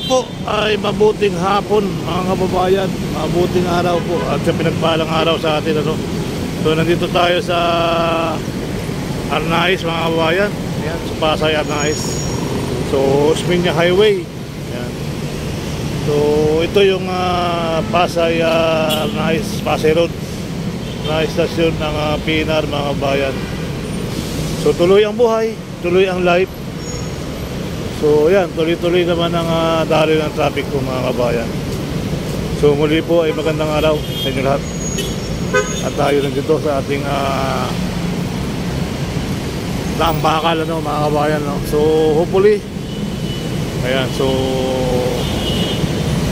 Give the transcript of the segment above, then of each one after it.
po ay mabuting hapon mga kababayan, mabuting araw po at sa pinagpalang araw sa atin ano. So nandito tayo sa Arnaiz mga kababayan. Ayan, sa Pasay Arnaiz. So Osmeña Highway. Ayan. So ito yung Pasay Arnaiz, Pasay Road na istasyon ng PNR mga kababayan. So tuloy ang buhay, tuloy ang life. So yan, tuloy-tuloy naman ang daloy ng traffic po mga kabayan. So muli po ay magandang araw sa inyo lahat. At tayo nandito sa ating daang bakal ano, mga kabayan no? So hopefully ayan, so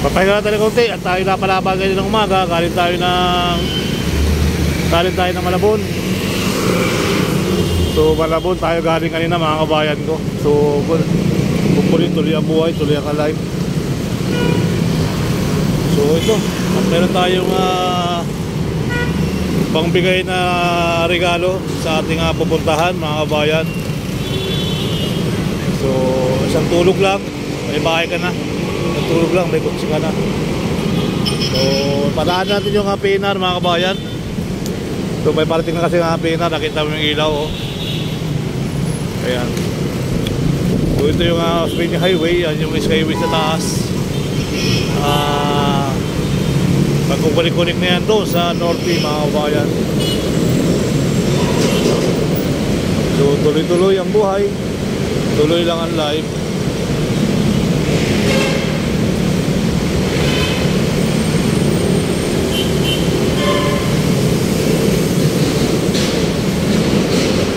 papahinga natin ng konti at tayo napalabag ngayon ng umaga. Galing tayo ng Malabon. So Malabon tayo galing kanina mga kabayan ko. So tuloy ang buhay, tuloy ang life. So ito, at meron tayong pangbigay na regalo sa ating pupuntahan mga kabayan. So isang tulog lang, may bahay ka na. Isang tulog lang, may kutsi ka na. So padaan natin yung PNR mga kabayan. So may parating na kasi ng PNR, nakita mo yung ilaw oh. Ayan. So ito yung Osmeña Highway, yan yung Skyway sa taas. Pagkukunik-kunik na yan doon sa Norte mga kabayan. So tuloy-tuloy ang buhay, tuloy lang ang life.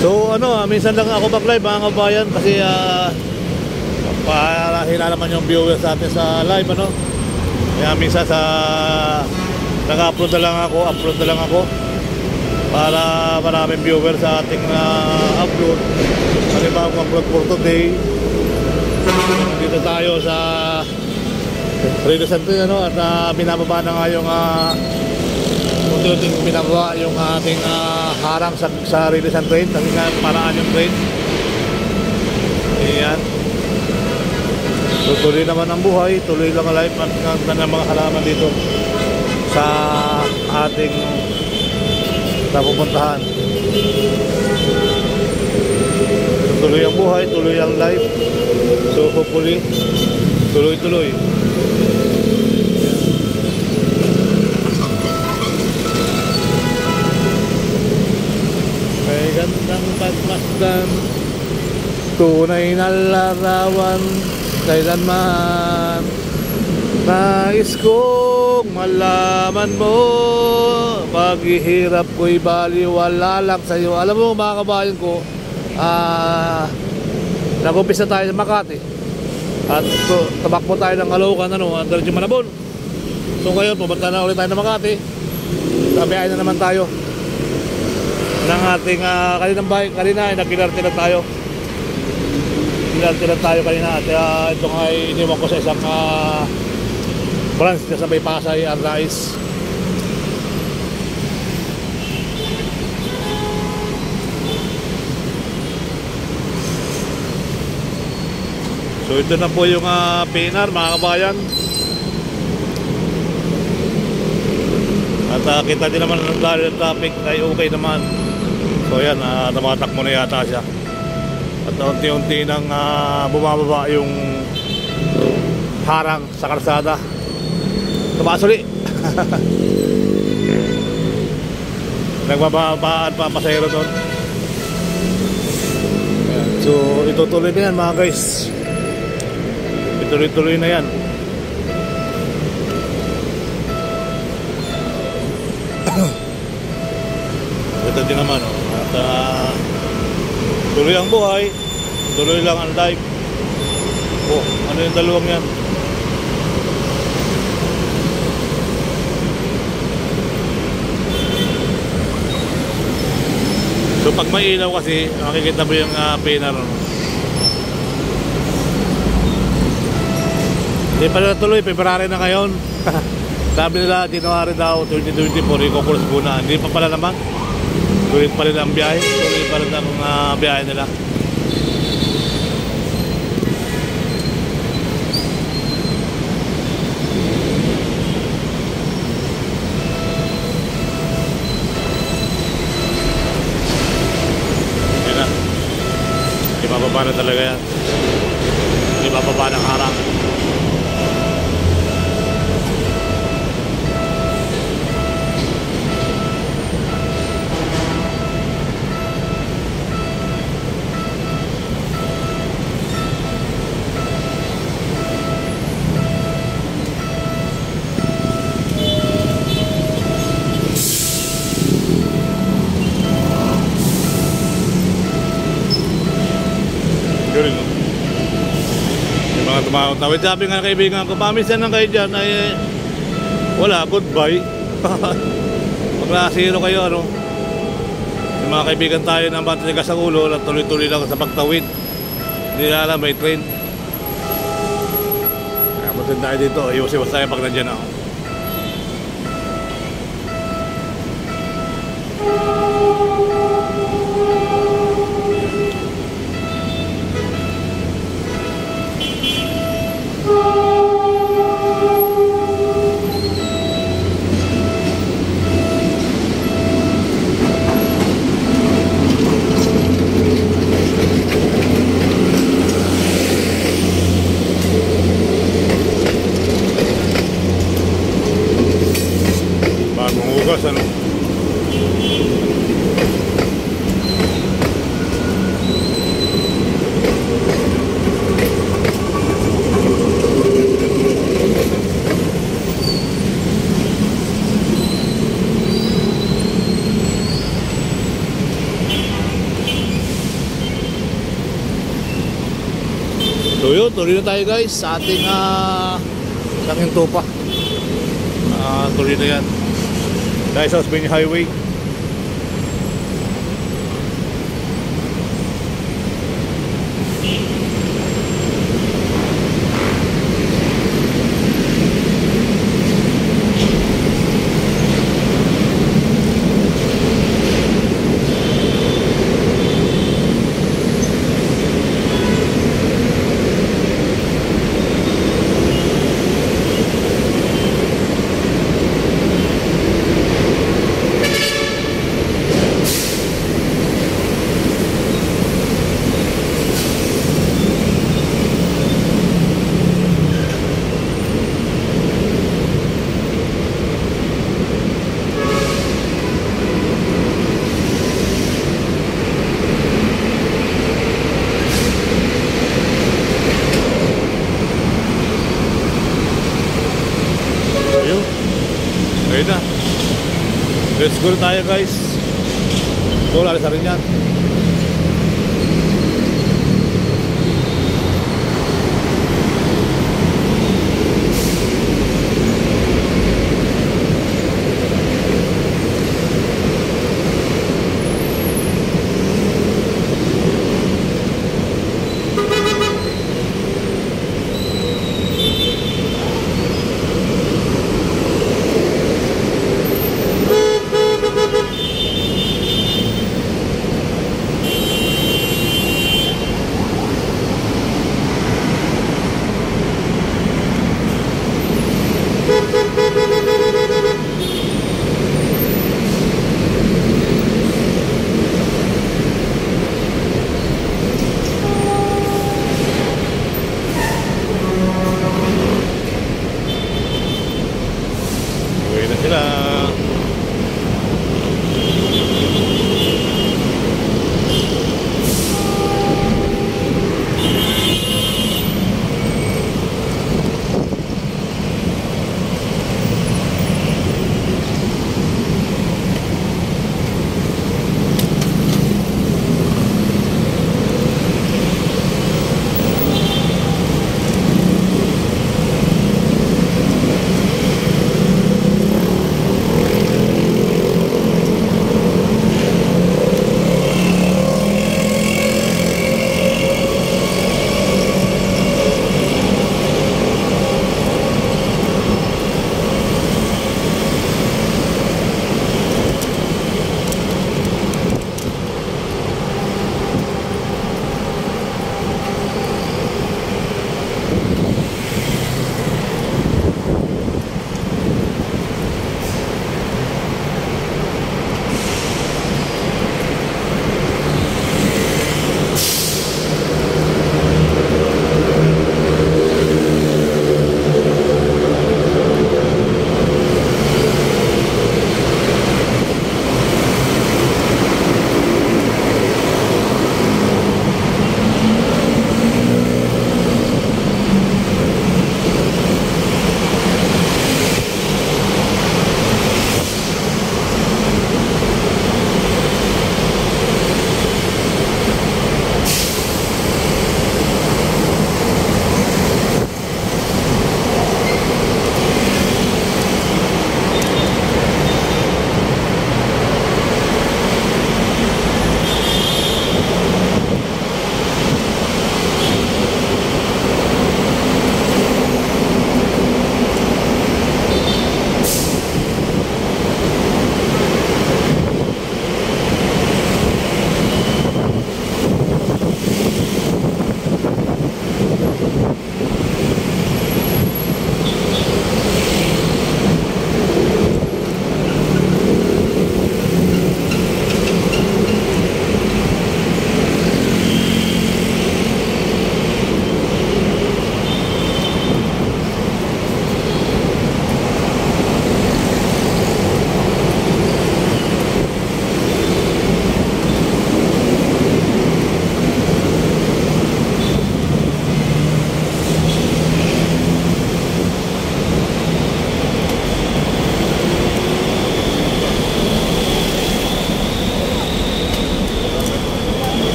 So minsan lang ako mag-live mga kabayan kasi para hinalaman yung viewers natin sa live ano. Kaya minsan nag-upload na lang ako para maraming viewers sa ating upload. Kasi bagong upload for today. Dito tayo sa Radio Santos ano, at binababa na nga yung unti-unting binababa yung ating harang sa Rilisan train kasi nga paraan yung train. Ayan. So tuloy naman ang buhay, tuloy lang ang life at ng mga halaman dito sa ating napupuntahan. So tuloy ang buhay, tuloy ang life. So hopefully tuloy-tuloy. May gandang pagmasdan, tunay na larawan kailanman. Nais kong malaman mo, paghihirap ko'y baliwala lang sa'yo. Alam mo mga kabayan ko, nag-umpisa tayo sa Makati at tabakbo tayo ng Caloocan ang diretso Malabon. So ngayon pumunta na ulit tayo ng Makati. Sabihin na naman tayo ng ating kaninang bahay. Kanina ay nag-kilarte lang tayo. Kilarte lang tayo kanina. At ito nga ay iniwan ko sa isang branch na sa may Pasay Arnaiz. So ito na po yung PNR mga kabayan. At kita din naman ng dahil ng traffic ay okay naman. So yan, namatak mo na yata siya. At unti-unti nang bumababa yung harang sa kalsada. Tumaas ulit. Nagbababaan pa pasahero doon. So itutuloy na yan mga guys. Ituloy-tuloy na yan. Ito din naman at tuloy ang buhay, tuloy lang ang life. Oh, ano yung dalawang yan? So pag may ilaw kasi makikita mo yung PNR. Hindi pa na tuloy, February na ngayon. Sabi nila January daw 2024 ikukulos muna. Hindi pa pala naman. Tuloy pa rin ang biyahe. Tuloy pa rin ang biyahe nila. Gumagana talaga yan. Hindi bababa ng harang. Yun, no? Yung mga tumatawid. Sabi nga kaibigan ko, pamisan lang kayo dyan ay wala, goodbye. Maglasiro kayo, ano? Yung mga kaibigan tayo na matitigas sa ulo at tuloy-tuloy lang sa pagtawid. Hindi na alam, may train. Kaya matid tayo dito, iwas-iwas tayo pag nandyan ako. Ano? So yun, tuloy na tayo guys sa ating Langing Tupa. Tuloy na yan dahil sa Osmeña Highway. Ayun na. Let's go tayo guys. So, alis na rin yan.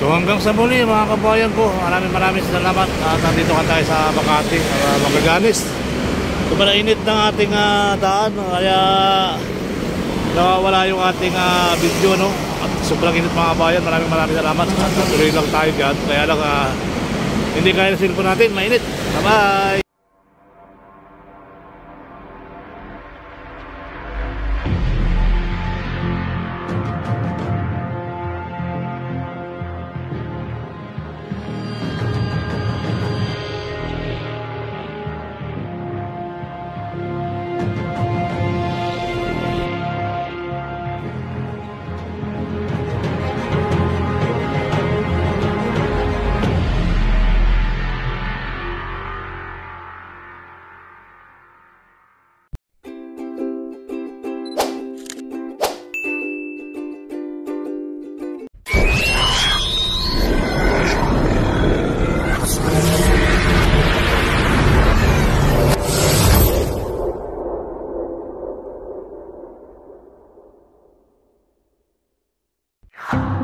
So hanggang sa muli mga kabayan ko, maraming salamat at nandito ka tayo sa Makati, Magallanes. So malainit ng ating daan, kaya nawawala yung ating video, no? At sobrang init mga kabayan, maraming salamat. At tuloy lang tayo dyan, kaya lang hindi kaya na cellphone natin, mainit. Bye bye. You